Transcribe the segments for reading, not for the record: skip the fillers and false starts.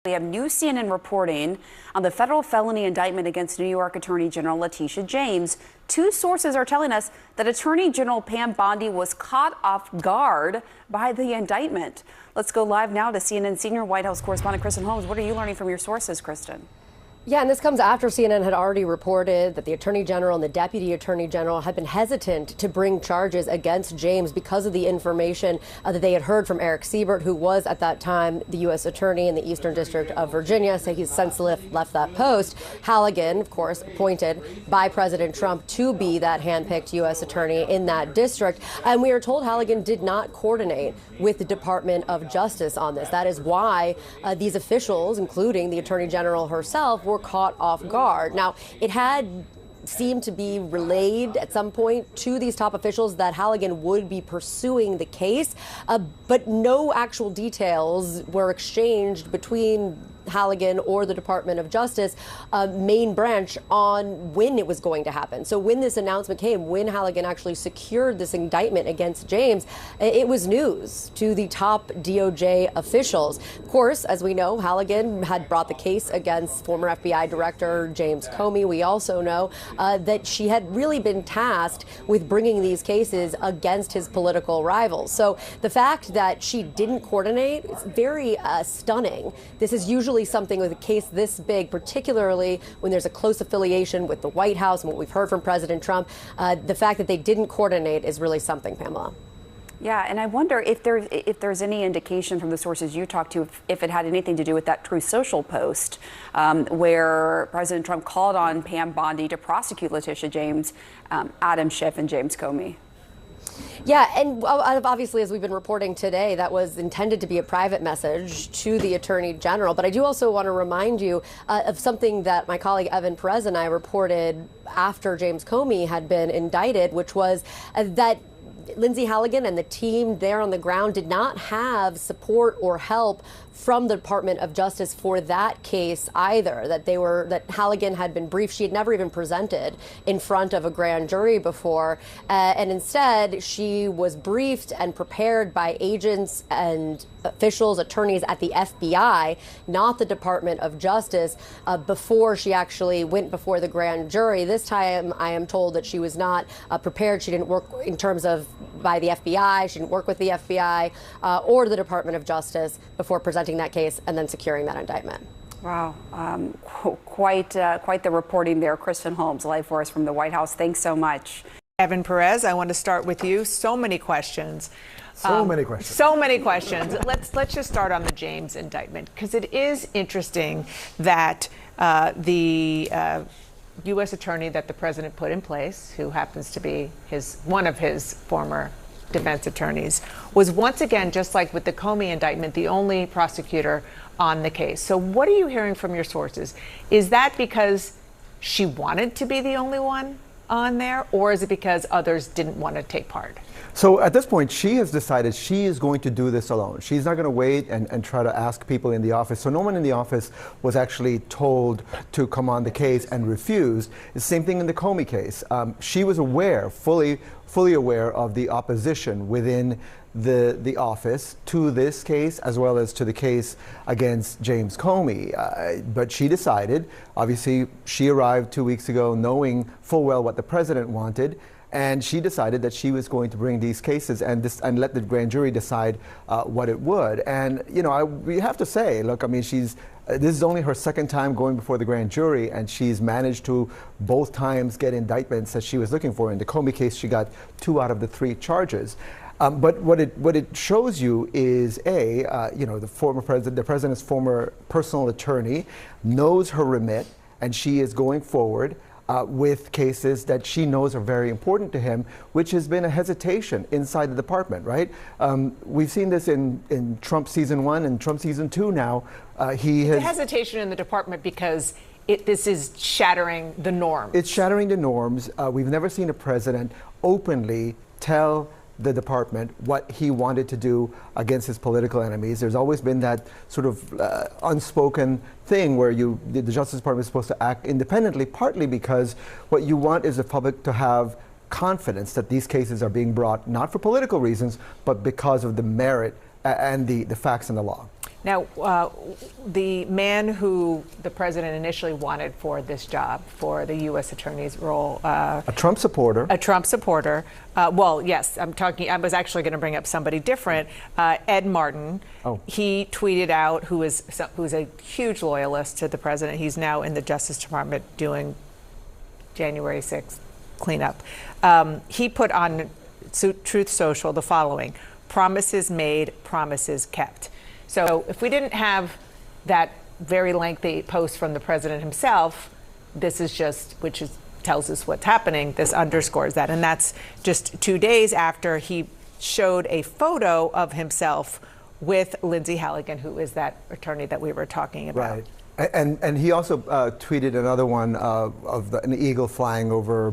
We have new CNN reporting on the federal felony indictment against New York Attorney General Letitia James. Two sources are telling us that Attorney General Pam Bondi was caught off guard by the indictment. Let's go live now to CNN senior White House correspondent Kristen Holmes. What are you learning from your sources, Kristen? Yeah, and this comes after CNN had already reported that the Attorney General and the Deputy Attorney General had been hesitant to bring charges against James because of the information that they had heard from Eric Siebert, who was at that time the U.S. Attorney in the Eastern District of Virginia. So he's since left that post. Halligan, of course, appointed by President Trump to be that handpicked U.S. Attorney in that district. And we are told Halligan did not coordinate with the Department of Justice on this. That is why these officials, including the Attorney General herself, were caught off guard. Now, it had seemed to be relayed at some point to these top officials that Halligan would be pursuing the case, but no actual details were exchanged between Halligan or the Department of Justice main branch on when it was going to happen. So when this announcement came, when Halligan actually secured this indictment against James, it was news to the top DOJ officials. Of course, as we know, Halligan had brought the case against former FBI Director James Comey. We also know that she had really been tasked with bringing these cases against his political rivals. So the fact that she didn't coordinate is very stunning. This is usually something with a case this big, particularly when there's a close affiliation with the White House and what we've heard from President Trump. The fact that they didn't coordinate is really something, Pamela. Yeah, and I wonder if there's any indication from the sources you talked to if it had anything to do with that Truth Social post where President Trump called on Pam Bondi to prosecute Letitia James, Adam Schiff, and James Comey. Yeah, and obviously, as we've been reporting today, that was intended to be a private message to the Attorney General. But I do also want to remind you of something that my colleague Evan Perez and I reported after James Comey had been indicted, which was that Lindseay Halligan and the team there on the ground did not have support or help from the Department of Justice for that case either, that Halligan had been briefed. She had never even presented in front of a grand jury before. And instead, she was briefed and prepared by agents and officials, attorneys at the FBI, not the Department of Justice, before she actually went before the grand jury. This time, I am told that she was not prepared. She didn't work in terms of by the FBI. She didn't work with the FBI or the Department of Justice before presenting that case and then securing that indictment. Wow, quite the reporting there. Kristen Holmes, live for us from the White House. Thanks so much. Evan Perez, I want to start with you. So many questions. So many questions. So many questions. Let's just start on the James indictment, because it is interesting that the U.S. attorney that the president put in place, who happens to be one of his former defense attorneys, was once again, just like with the Comey indictment, the only prosecutor on the case. So what are you hearing from your sources? Is that because she wanted to be the only one on there, or is it because others didn't want to take part? So at this point, she has decided she is going to do this alone. She's not going to wait and try to ask people in the office. So no one in the office was actually told to come on the case and refused. The same thing in the Comey case. She was aware, fully aware of the opposition within the office to this case, as well as to the case against James Comey. But she decided, obviously, she arrived 2 weeks ago knowing full well what the president wanted. And she decided that she was going to bring these cases and let the grand jury decide what it would. And, you know, we have to say, look, I mean, this is only her second time going before the grand jury, and she's managed to both times get indictments that she was looking for. In the Comey case, she got 2 out of the 3 charges. But what it shows you is, you know, the president's former personal attorney knows her remit, and she is going forward with cases that she knows are very important to him, which has been a hesitation inside the department, right? We've seen this in Trump season 1 and Trump season 2 now. The hesitation in the department because this is shattering the norms. It's shattering the norms. We've never seen a president openly tell the department what he wanted to do against his political enemies. There's always been that sort of unspoken thing where the Justice Department is supposed to act independently, partly because what you want is the public to have confidence that these cases are being brought not for political reasons, but because of the merit and the facts and the law. Now, the man who the president initially wanted for this job, for the U.S. Attorney's role, a Trump supporter. A Trump supporter. Well, yes, I was actually going to bring up somebody different. Ed Martin. Oh. He tweeted out, who is a huge loyalist to the president. He's now in the Justice Department doing January 6th cleanup. He put on Truth Social the following: promises made, promises kept. So if we didn't have that very lengthy post from the president himself, this is just, tells us what's happening. This underscores that. And that's just 2 days after he showed a photo of himself with Lindseay Halligan, who is that attorney that we were talking about. Right. And he also tweeted another one of an eagle flying over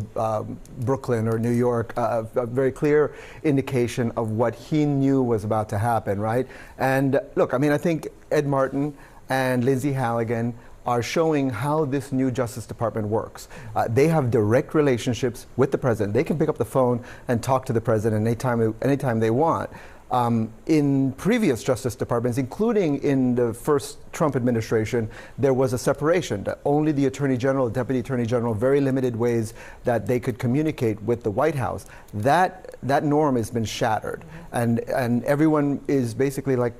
Brooklyn or New York, a very clear indication of what he knew was about to happen, right? And look, I mean, I think Ed Martin and Lindseay Halligan are showing how this new Justice Department works. They have direct relationships with the president. They can pick up the phone and talk to the president anytime they want. In previous Justice Departments, including in the first Trump administration, there was a separation. That only the Attorney General, Deputy Attorney General, very limited ways that they could communicate with the White House. That norm has been shattered, and everyone is basically like,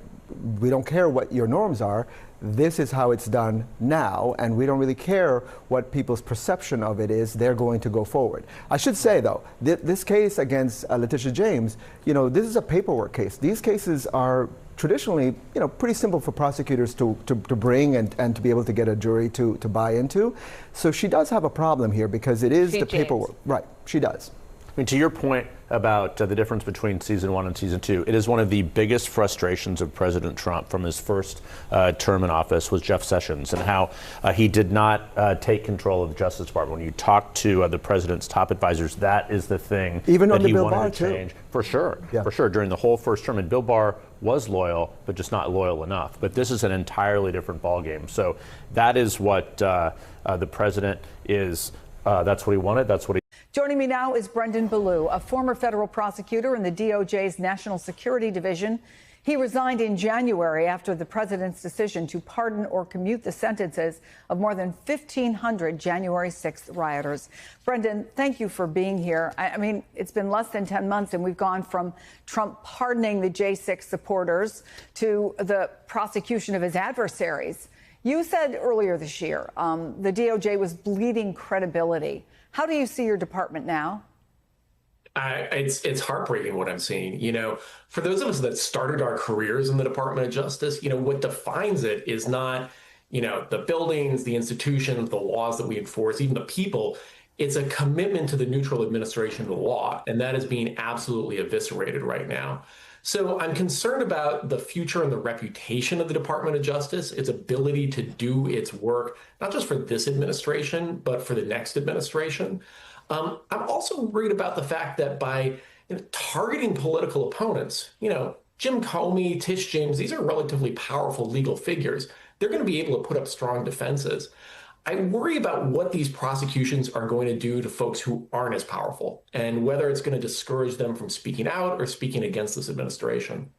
we don't care what your norms are. This is how it's done now, and we don't really care what people's perception of it is. They're going to go forward. I should say, though, this case against Letitia James, this is a paperwork case. These cases are traditionally, pretty simple for prosecutors to bring and to be able to get a jury to buy into. So she does have a problem here because it is the paperwork. Right, she does. I mean, to your point about the difference between season 1 and season 2, it is one of the biggest frustrations of President Trump from his first term in office was Jeff Sessions and how he did not take control of the Justice Department. When you talk to the president's top advisors, that is the thing even that under he Bill wanted Barr, to change. Too. For sure, yeah. For sure. During the whole first term, and Bill Barr was loyal, but just not loyal enough. But this is an entirely different ballgame. So that is what the president is. That's what he wanted. That's what he. Joining me now is Brendan Ballou, a former federal prosecutor in the DOJ's National Security Division. He resigned in January after the president's decision to pardon or commute the sentences of more than 1,500 January 6th rioters. Brendan, thank you for being here. I mean, it's been less than 10 months, and we've gone from Trump pardoning the J6 supporters to the prosecution of his adversaries. You said earlier this year the DOJ was bleeding credibility. How do you see your department now? It's heartbreaking what I'm seeing. For those of us that started our careers in the Department of Justice, what defines it is not, the buildings, the institutions, the laws that we enforce, even the people. It's a commitment to the neutral administration of the law, and that is being absolutely eviscerated right now. So I'm concerned about the future and the reputation of the Department of Justice, its ability to do its work, not just for this administration, but for the next administration. I'm also worried about the fact that by targeting political opponents, Jim Comey, Tish James, these are relatively powerful legal figures. They're going to be able to put up strong defenses. I worry about what these prosecutions are going to do to folks who aren't as powerful and whether it's going to discourage them from speaking out or speaking against this administration.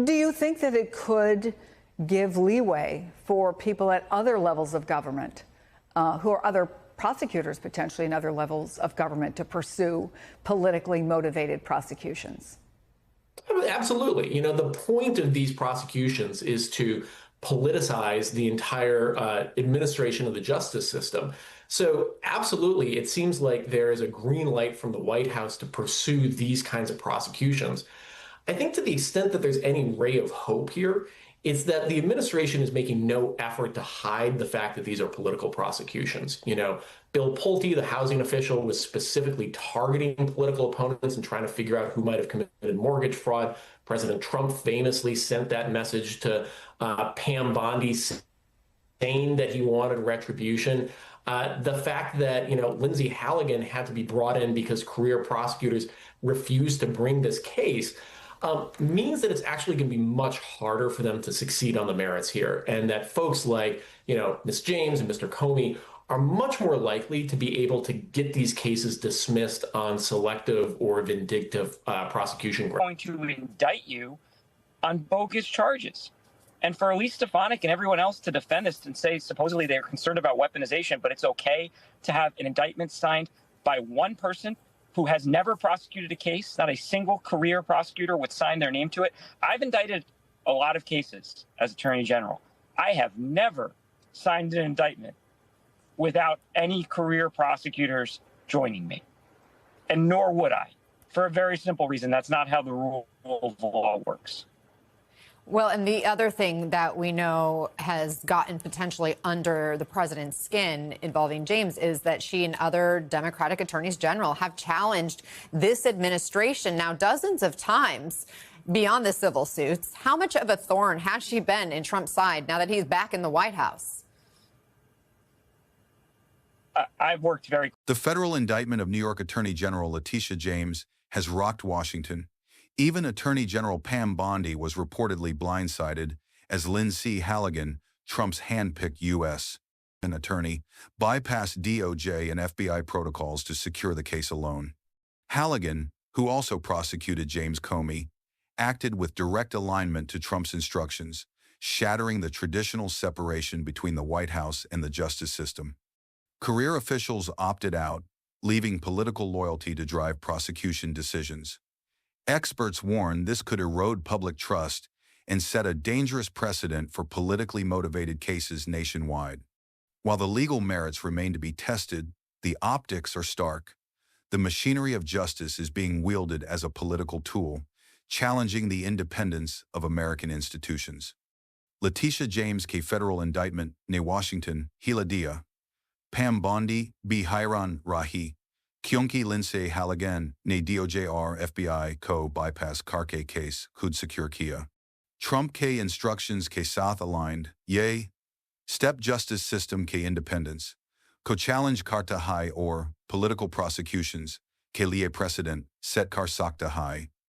Do you think that it could give leeway for people at other levels of government who are other prosecutors potentially in other levels of government to pursue politically motivated prosecutions? Absolutely. The point of these prosecutions is to politicize the entire administration of the justice system. So absolutely, it seems like there is a green light from the White House to pursue these kinds of prosecutions. I think to the extent that there's any ray of hope here, it's that the administration is making no effort to hide the fact that these are political prosecutions. Bill Pulte, the housing official, was specifically targeting political opponents and trying to figure out who might have committed mortgage fraud. President Trump famously sent that message to Pam Bondi saying that he wanted retribution. The fact that, Lindseay Halligan had to be brought in because career prosecutors refused to bring this case means that it's actually going to be much harder for them to succeed on the merits here. And that folks like, Ms. James and Mr. Comey are much more likely to be able to get these cases dismissed on selective or vindictive prosecution grounds. Going to indict you on bogus charges. And for Elise Stefanik and everyone else to defend this and say supposedly they're concerned about weaponization, but it's okay to have an indictment signed by one person who has never prosecuted a case, not a single career prosecutor would sign their name to it. I've indicted a lot of cases as Attorney General. I have never signed an indictment without any career prosecutors joining me. And nor would I, for a very simple reason. That's not how the rule of law works. Well, and the other thing that we know has gotten potentially under the president's skin involving James is that she and other Democratic attorneys general have challenged this administration now dozens of times beyond the civil suits. How much of a thorn has she been in Trump's side now that he's back in the White House? I've worked very. The federal indictment of New York Attorney General Letitia James has rocked Washington. Even Attorney General Pam Bondi was reportedly blindsided as Lindseay Halligan, Trump's handpicked U.S. attorney, bypassed DOJ and FBI protocols to secure the case alone. Halligan, who also prosecuted James Comey, acted with direct alignment to Trump's instructions, shattering the traditional separation between the White House and the justice system. Career officials opted out, leaving political loyalty to drive prosecution decisions. Experts warn this could erode public trust and set a dangerous precedent for politically motivated cases nationwide. While the legal merits remain to be tested, the optics are stark. The machinery of justice is being wielded as a political tool, challenging the independence of American institutions. Letitia James ke federal indictment ne Washington, Hiladia. Pam Bondi, B. Hiran Rahi, Kyunki Lindseay Halligan, ne DOJR FBI co bypass karke case, khud secure kiya. Trump ke instructions ke sath aligned, yay. Step justice system ke independence. Co challenge karta hai or political prosecutions, ke liye precedent, set kar sakta hai.